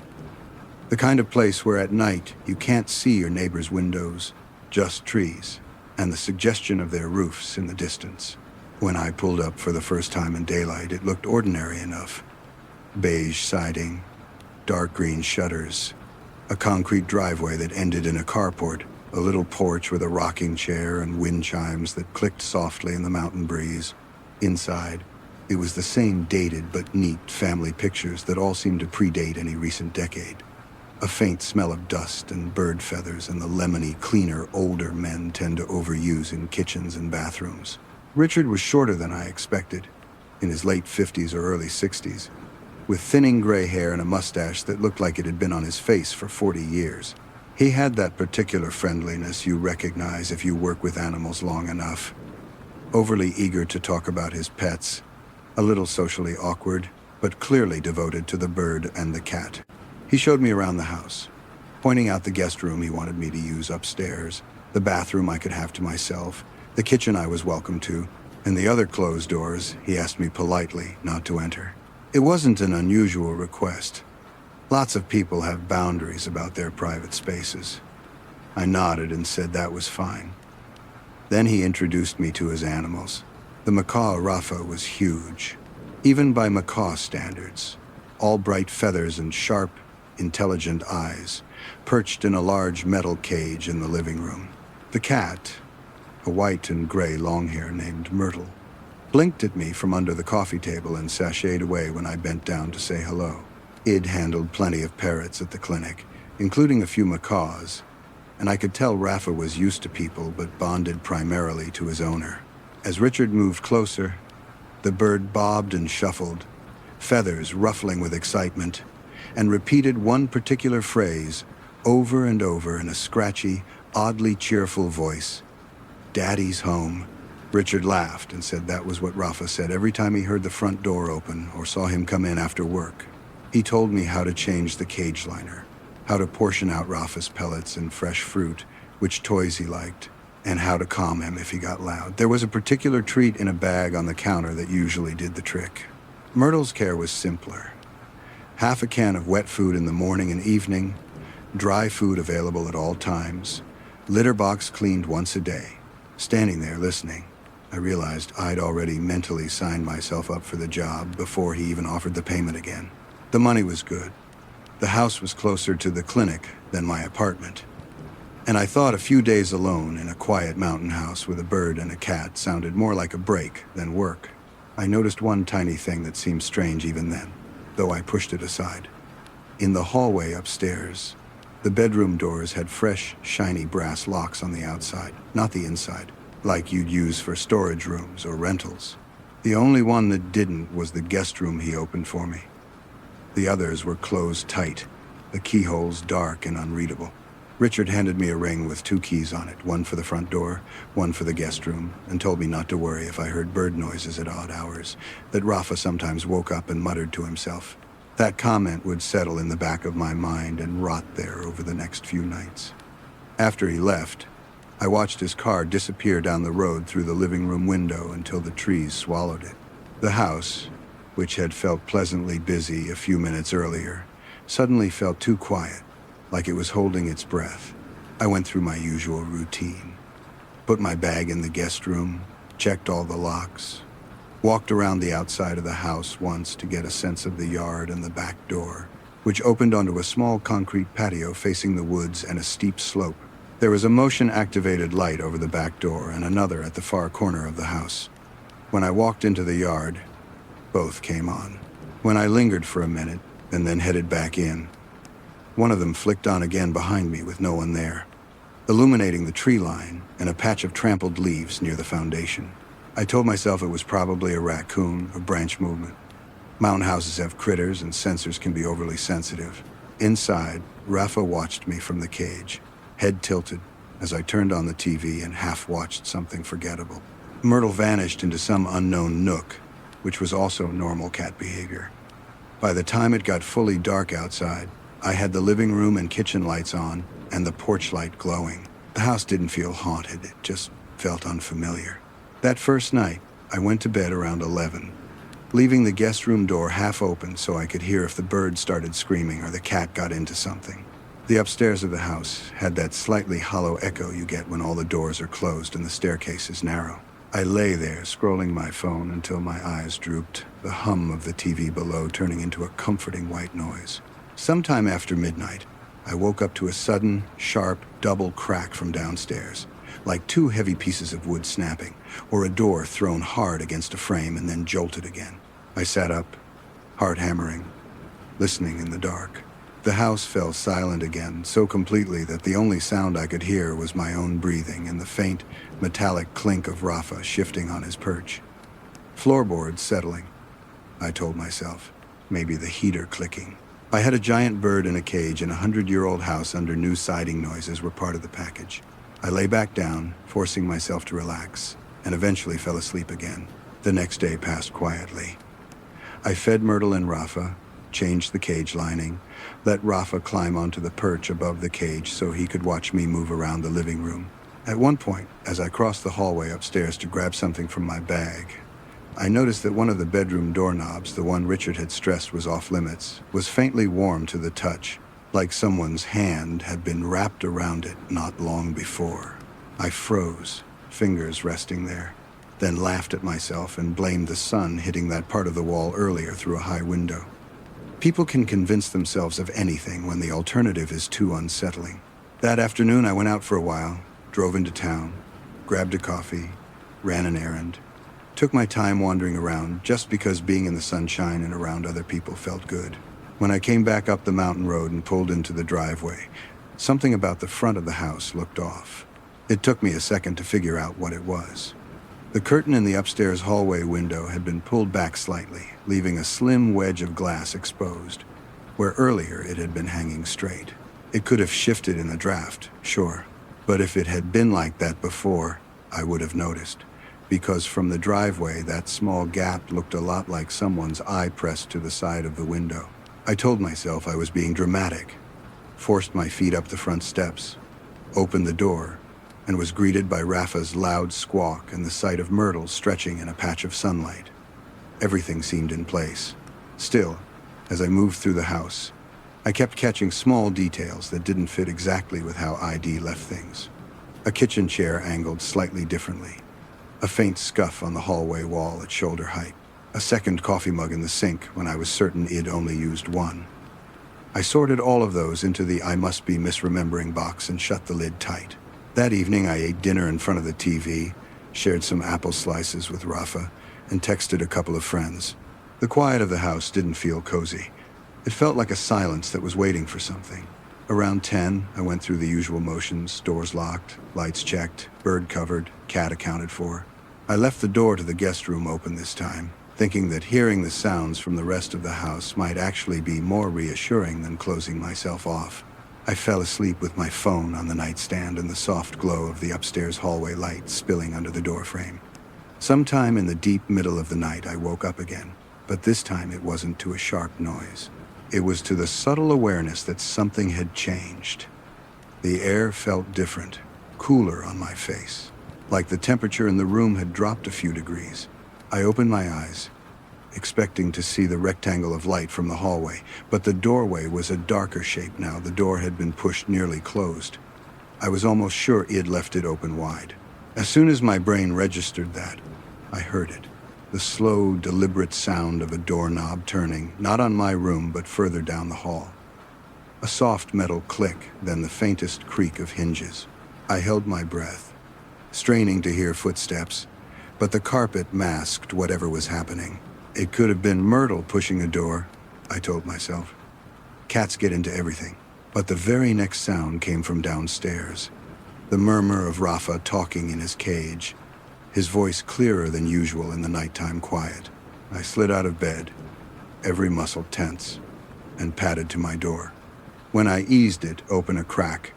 A: The kind of place where at night you can't see your neighbor's windows, just trees, and the suggestion of their roofs in the distance. When I pulled up for the first time in daylight, it looked ordinary enough. Beige siding, dark green shutters, a concrete driveway that ended in a carport, a little porch with a rocking chair and wind chimes that clicked softly in the mountain breeze. Inside, it was the same dated but neat family pictures that all seemed to predate any recent decade. A faint smell of dust and bird feathers and the lemony, cleaner, older men tend to overuse in kitchens and bathrooms. Richard was shorter than I expected. in his late 50s or early 60s, with thinning gray hair and a mustache that looked like it had been on his face for 40 years. He had that particular friendliness you recognize if you work with animals long enough. Overly eager to talk about his pets, a little socially awkward, but clearly devoted to the bird and the cat. He showed me around the house, pointing out the guest room he wanted me to use upstairs, the bathroom I could have to myself, the kitchen I was welcome to, and the other closed doors he asked me politely not to enter. It wasn't an unusual request. Lots of people have boundaries about their private spaces. I nodded and said that was fine. Then he introduced me to his animals. The macaw Rafa was huge, even by macaw standards, all bright feathers and sharp, intelligent eyes, perched in a large metal cage in the living room. The cat, a white and gray longhair named Myrtle, blinked at me from under the coffee table and sashayed away when I bent down to say hello. Id handled plenty of parrots at the clinic, including a few macaws, and I could tell Rafa was used to people but bonded primarily to his owner. As Richard moved closer, the bird bobbed and shuffled, feathers ruffling with excitement, and repeated one particular phrase over and over in a scratchy, oddly cheerful voice. "Daddy's home." Richard laughed and said that was what Rafa said every time he heard the front door open or saw him come in after work. He told me how to change the cage liner, how to portion out Rafa's pellets and fresh fruit, which toys he liked, and how to calm him if he got loud. There was a particular treat in a bag on the counter that usually did the trick. Myrtle's care was simpler. Half a can of wet food in the morning and evening, dry food available at all times, litter box cleaned once a day. Standing there listening, I realized I'd already mentally signed myself up for the job before he even offered the payment again. The money was good. The house was closer to the clinic than my apartment. And I thought a few days alone in a quiet mountain house with a bird and a cat sounded more like a break than work. I noticed one tiny thing that seemed strange even then, though I pushed it aside. In the hallway upstairs, the bedroom doors had fresh, shiny brass locks on the outside, not the inside, like you'd use for storage rooms or rentals. The only one that didn't was the guest room he opened for me. The others were closed tight, the keyholes dark and unreadable. Richard handed me a ring with 2 keys on it, one for the front door, one for the guest room, and told me not to worry if I heard bird noises at odd hours, that Rafa sometimes woke up and muttered to himself. That comment would settle in the back of my mind and rot there over the next few nights. After he left, I watched his car disappear down the road through the living room window until the trees swallowed it. The house, which had felt pleasantly busy a few minutes earlier, suddenly felt too quiet, like it was holding its breath. I went through my usual routine, put my bag in the guest room, checked all the locks, walked around the outside of the house once to get a sense of the yard and the back door, which opened onto a small concrete patio facing the woods and a steep slope. There was a motion-activated light over the back door and another at the far corner of the house. When I walked into the yard, both came on. When I lingered for a minute and then headed back in, one of them flicked on again behind me with no one there, illuminating the tree line and a patch of trampled leaves near the foundation. I told myself it was probably a raccoon or branch movement. Mountain houses have critters and sensors can be overly sensitive. Inside, Rafa watched me from the cage, head tilted, as I turned on the TV and half-watched something forgettable. Myrtle vanished into some unknown nook, which was also normal cat behavior. By the time it got fully dark outside, I had the living room and kitchen lights on and the porch light glowing. The house didn't feel haunted, it just felt unfamiliar. That first night, I went to bed around 11, leaving the guest room door half open so I could hear if the bird started screaming or the cat got into something. The upstairs of the house had that slightly hollow echo you get when all the doors are closed and the staircase is narrow. I lay there, scrolling my phone until my eyes drooped, the hum of the TV below turning into a comforting white noise. Sometime after midnight, I woke up to a sudden, sharp, double crack from downstairs, like 2 heavy pieces of wood snapping, or a door thrown hard against a frame and then jolted again. I sat up, heart hammering, listening in the dark. The house fell silent again, so completely that the only sound I could hear was my own breathing and the faint, metallic clink of Rafa shifting on his perch. Floorboards settling, I told myself. Maybe the heater clicking. I had a giant bird in a cage and a 100-year-old house under new siding noises were part of the package. I lay back down, forcing myself to relax, and eventually fell asleep again. The next day passed quietly. I fed Myrtle and Rafa, changed the cage lining, let Rafa climb onto the perch above the cage so he could watch me move around the living room. At one point, as I crossed the hallway upstairs to grab something from my bag, I noticed that one of the bedroom doorknobs, the one Richard had stressed was off limits, was faintly warm to the touch, like someone's hand had been wrapped around it not long before. I froze, fingers resting there, then laughed at myself and blamed the sun hitting that part of the wall earlier through a high window. People can convince themselves of anything when the alternative is too unsettling. That afternoon I went out for a while, drove into town, grabbed a coffee, ran an errand, took my time wandering around just because being in the sunshine and around other people felt good. When I came back up the mountain road and pulled into the driveway, something about the front of the house looked off. It took me a second to figure out what it was. The curtain in the upstairs hallway window had been pulled back slightly, leaving a slim wedge of glass exposed, where earlier it had been hanging straight. It could have shifted in the draft, sure, but if it had been like that before, I would have noticed, because from the driveway that small gap looked a lot like someone's eye pressed to the side of the window. I told myself I was being dramatic, forced my feet up the front steps, opened the door, and was greeted by Rafa's loud squawk and the sight of Myrtle stretching in a patch of sunlight. Everything seemed in place. Still, as I moved through the house, I kept catching small details that didn't fit exactly with how ID left things. A kitchen chair angled slightly differently, a faint scuff on the hallway wall at shoulder height, a second coffee mug in the sink when I was certain Id only used one. I sorted all of those into the I must be misremembering box and shut the lid tight. That evening I ate dinner in front of the TV, shared some apple slices with Rafa, and texted a couple of friends. The quiet of the house didn't feel cozy. It felt like a silence that was waiting for something. Around 10, I went through the usual motions: doors locked, lights checked, bird covered, cat accounted for. I left the door to the guest room open this time, thinking that hearing the sounds from the rest of the house might actually be more reassuring than closing myself off. I fell asleep with my phone on the nightstand and the soft glow of the upstairs hallway light spilling under the doorframe. Sometime in the deep middle of the night, I woke up again, but this time it wasn't to a sharp noise. It was to the subtle awareness that something had changed. The air felt different, cooler on my face, like the temperature in the room had dropped a few degrees. I opened my eyes, expecting to see the rectangle of light from the hallway, but the doorway was a darker shape now. The door had been pushed nearly closed. I was almost sure Id left it open wide. As soon as my brain registered that, I heard it. The slow, deliberate sound of a doorknob turning, not on my room, but further down the hall. A soft metal click, then the faintest creak of hinges. I held my breath, straining to hear footsteps, but the carpet masked whatever was happening. It could have been Myrtle pushing a door, I told myself. Cats get into everything. But the very next sound came from downstairs. The murmur of Rafa talking in his cage, his voice clearer than usual in the nighttime quiet. I slid out of bed, every muscle tense, and padded to my door. When I eased it open a crack,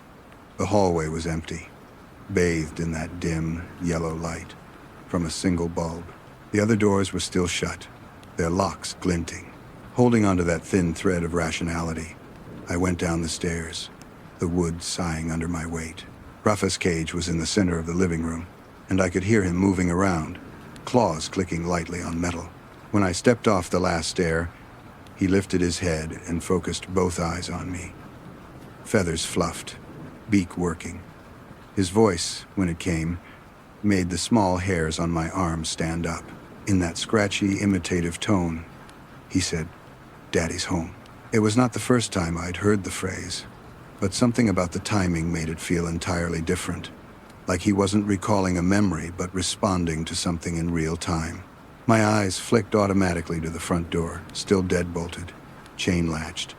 A: the hallway was empty, bathed in that dim, yellow light from a single bulb. The other doors were still shut, their locks glinting. Holding onto that thin thread of rationality, I went down the stairs, the wood sighing under my weight. Rafa's cage was in the center of the living room, and I could hear him moving around, claws clicking lightly on metal. When I stepped off the last stair, he lifted his head and focused both eyes on me. Feathers fluffed, beak working. His voice, when it came, made the small hairs on my arm stand up. In that scratchy, imitative tone, he said, "Daddy's home." It was not the first time I'd heard the phrase, but something about the timing made it feel entirely different, like he wasn't recalling a memory but responding to something in real time. My eyes flicked automatically to the front door, still dead-bolted, chain-latched.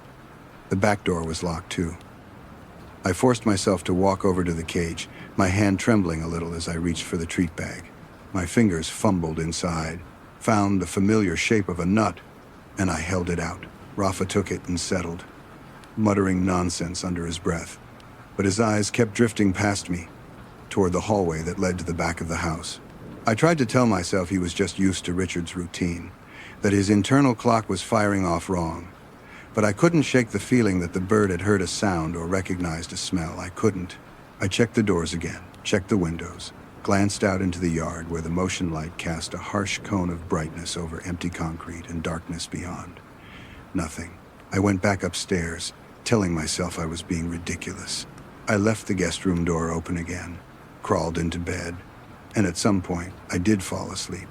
A: The back door was locked too. I forced myself to walk over to the cage, my hand trembling a little as I reached for the treat bag. My fingers fumbled inside, found the familiar shape of a nut, and I held it out. Rafa took it and settled, muttering nonsense under his breath. But his eyes kept drifting past me, toward the hallway that led to the back of the house. I tried to tell myself he was just used to Richard's routine, that his internal clock was firing off wrong. But I couldn't shake the feeling that the bird had heard a sound or recognized a smell. I couldn't. I checked the doors again, checked the windows, glanced out into the yard where the motion light cast a harsh cone of brightness over empty concrete and darkness beyond. Nothing. I went back upstairs, telling myself I was being ridiculous. I left the guest room door open again, crawled into bed, and at some point I did fall asleep,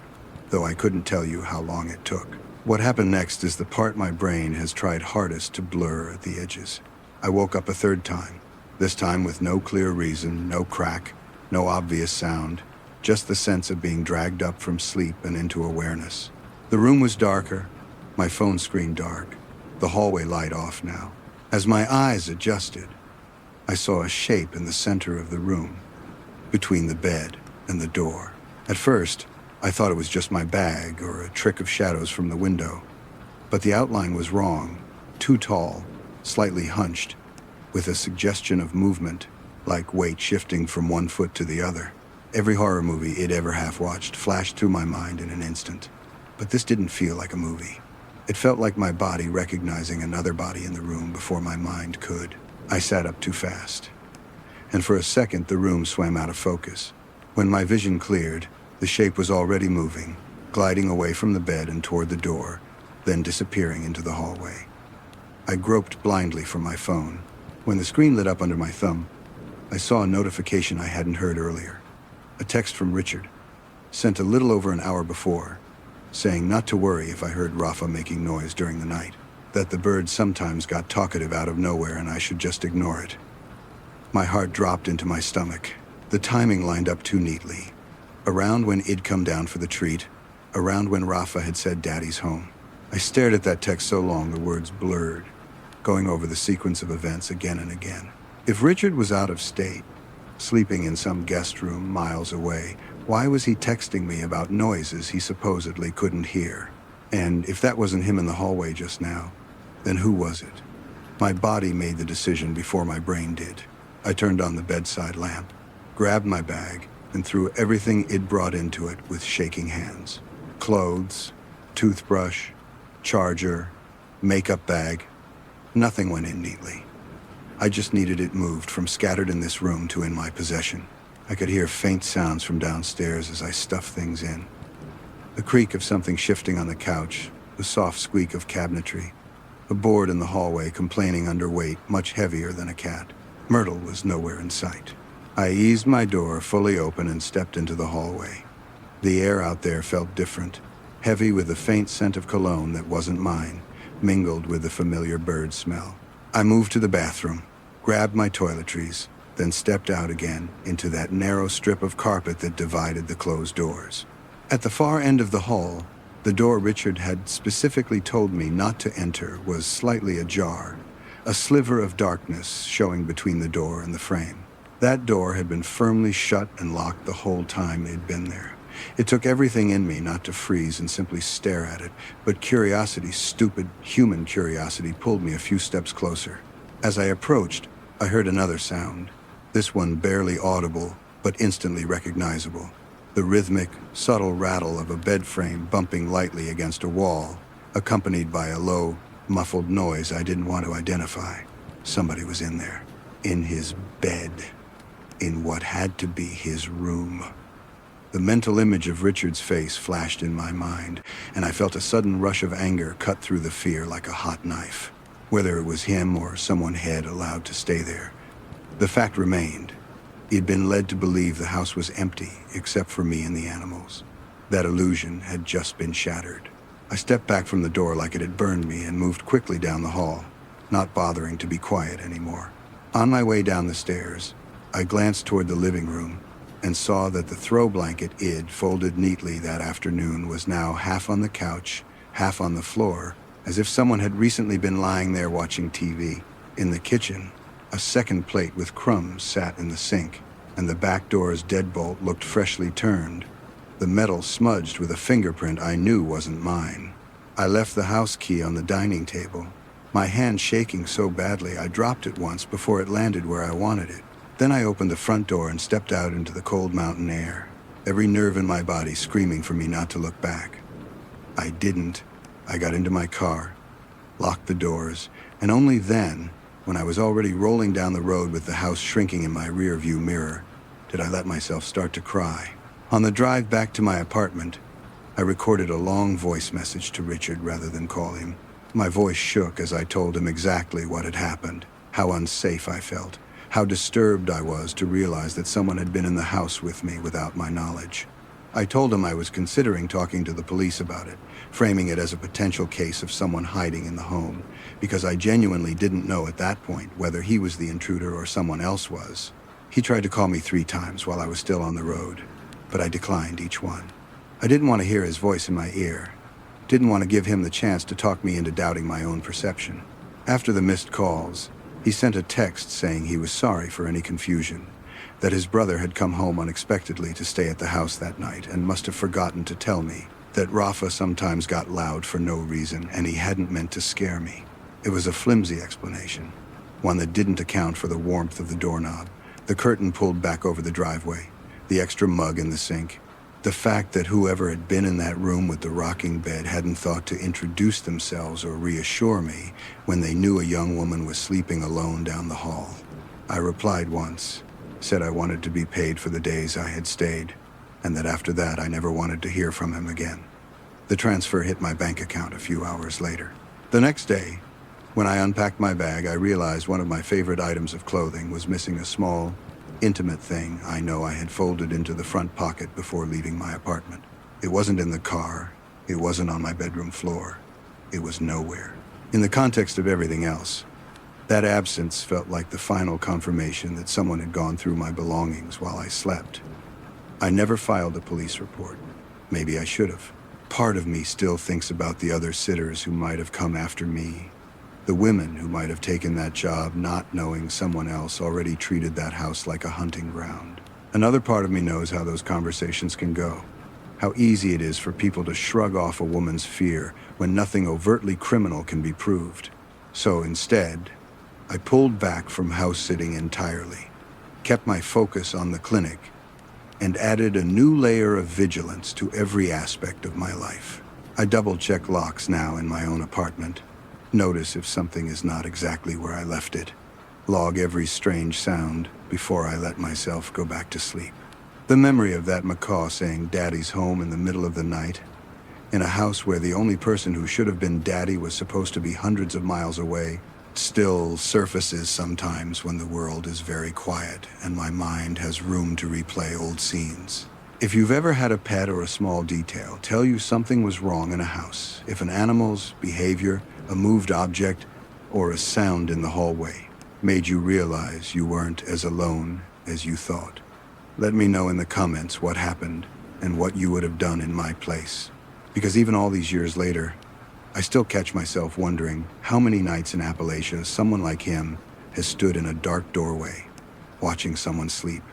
A: though I couldn't tell you how long it took. What happened next is the part my brain has tried hardest to blur at the edges. I woke up a third time, this time with no clear reason, no crack, no obvious sound, just the sense of being dragged up from sleep and into awareness. The room was darker, my phone screen dark, the hallway light off now. As my eyes adjusted, I saw a shape in the center of the room, between the bed and the door. At first, I thought it was just my bag or a trick of shadows from the window, but the outline was wrong, too tall, slightly hunched, with a suggestion of movement, like weight shifting from one foot to the other. Every horror movie I'd ever half-watched flashed through my mind in an instant, but this didn't feel like a movie. It felt like my body recognizing another body in the room before my mind could. I sat up too fast, and for a second the room swam out of focus. When my vision cleared, the shape was already moving, gliding away from the bed and toward the door, then disappearing into the hallway. I groped blindly for my phone. When the screen lit up under my thumb, I saw a notification I hadn't heard earlier. A text from Richard, sent a little over an hour before, saying not to worry if I heard Rafa making noise during the night, that the bird sometimes got talkative out of nowhere and I should just ignore it. My heart dropped into my stomach. The timing lined up too neatly. Around when I'd come down for the treat, around when Rafa had said Daddy's home. I stared at that text so long the words blurred, going over the sequence of events again and again. If Richard was out of state, sleeping in some guest room miles away, why was he texting me about noises he supposedly couldn't hear? And if that wasn't him in the hallway just now, then who was it? My body made the decision before my brain did. I turned on the bedside lamp, grabbed my bag, and threw everything I'd brought into it with shaking hands. Clothes, toothbrush, charger, makeup bag. Nothing went in neatly. I just needed it moved from scattered in this room to in my possession. I could hear faint sounds from downstairs as I stuffed things in. The creak of something shifting on the couch, the soft squeak of cabinetry, a board in the hallway complaining under weight, much heavier than a cat. Myrtle was nowhere in sight. I eased my door fully open and stepped into the hallway. The air out there felt different, heavy with the faint scent of cologne that wasn't mine, mingled with the familiar bird smell. I moved to the bathroom, grabbed my toiletries, then stepped out again into that narrow strip of carpet that divided the closed doors. At the far end of the hall, the door Richard had specifically told me not to enter was slightly ajar, a sliver of darkness showing between the door and the frame. That door had been firmly shut and locked the whole time they'd been there. It took everything in me not to freeze and simply stare at it, but curiosity, stupid human curiosity, pulled me a few steps closer. As I approached, I heard another sound, this one barely audible, but instantly recognizable. The rhythmic, subtle rattle of a bed frame bumping lightly against a wall, accompanied by a low, muffled noise I didn't want to identify. Somebody was in there, in his bed, in what had to be his room. The mental image of Richard's face flashed in my mind, and I felt a sudden rush of anger cut through the fear like a hot knife. Whether it was him or someone had allowed to stay there, the fact remained. He'd been led to believe the house was empty, except for me and the animals. That illusion had just been shattered. I stepped back from the door like it had burned me and moved quickly down the hall, not bothering to be quiet anymore. On my way down the stairs, I glanced toward the living room and saw that the throw blanket I'd folded neatly that afternoon was now half on the couch, half on the floor, as if someone had recently been lying there watching TV. In the kitchen, a second plate with crumbs sat in the sink, and the back door's deadbolt looked freshly turned, the metal smudged with a fingerprint I knew wasn't mine. I left the house key on the dining table, my hand shaking so badly I dropped it once before it landed where I wanted it. Then I opened the front door and stepped out into the cold mountain air, every nerve in my body screaming for me not to look back. I didn't. I got into my car, locked the doors, and only then, when I was already rolling down the road with the house shrinking in my rearview mirror, did I let myself start to cry. On the drive back to my apartment, I recorded a long voice message to Richard rather than call him. My voice shook as I told him exactly what had happened, how unsafe I felt, how disturbed I was to realize that someone had been in the house with me without my knowledge. I told him I was considering talking to the police about it, framing it as a potential case of someone hiding in the home, because I genuinely didn't know at that point whether he was the intruder or someone else was. He tried to call me 3 times while I was still on the road, but I declined each one. I didn't want to hear his voice in my ear. Didn't want to give him the chance to talk me into doubting my own perception. After the missed calls, he sent a text saying he was sorry for any confusion, that his brother had come home unexpectedly to stay at the house that night and must have forgotten to tell me that Rafa sometimes got loud for no reason and he hadn't meant to scare me. It was a flimsy explanation, one that didn't account for the warmth of the doorknob, the curtain pulled back over the driveway, the extra mug in the sink, the fact that whoever had been in that room with the rocking bed hadn't thought to introduce themselves or reassure me when they knew a young woman was sleeping alone down the hall. I replied once, said I wanted to be paid for the days I had stayed, and that after that I never wanted to hear from him again. The transfer hit my bank account a few hours later. The next day, when I unpacked my bag, I realized one of my favorite items of clothing was missing a small, intimate thing I know I had folded into the front pocket before leaving my apartment. It wasn't in the car, it wasn't on my bedroom floor, it was nowhere. In the context of everything else, that absence felt like the final confirmation that someone had gone through my belongings while I slept. I never filed a police report. Maybe I should have. Part of me still thinks about the other sitters who might have come after me, the women who might have taken that job not knowing someone else already treated that house like a hunting ground. Another part of me knows how those conversations can go, how easy it is for people to shrug off a woman's fear when nothing overtly criminal can be proved. So instead, I pulled back from house sitting entirely, kept my focus on the clinic, and added a new layer of vigilance to every aspect of my life. I double-check locks now in my own apartment, notice if something is not exactly where I left it, log every strange sound before I let myself go back to sleep. The memory of that macaw saying Daddy's home in the middle of the night, in a house where the only person who should have been Daddy was supposed to be hundreds of miles away, still surfaces sometimes when the world is very quiet and my mind has room to replay old scenes. If you've ever had a pet or a small detail tell you something was wrong in a house, if an animal's behavior, a moved object, or a sound in the hallway made you realize you weren't as alone as you thought, let me know in the comments what happened and what you would have done in my place. Because even all these years later, I still catch myself wondering how many nights in Appalachia someone like him has stood in a dark doorway, watching someone sleep,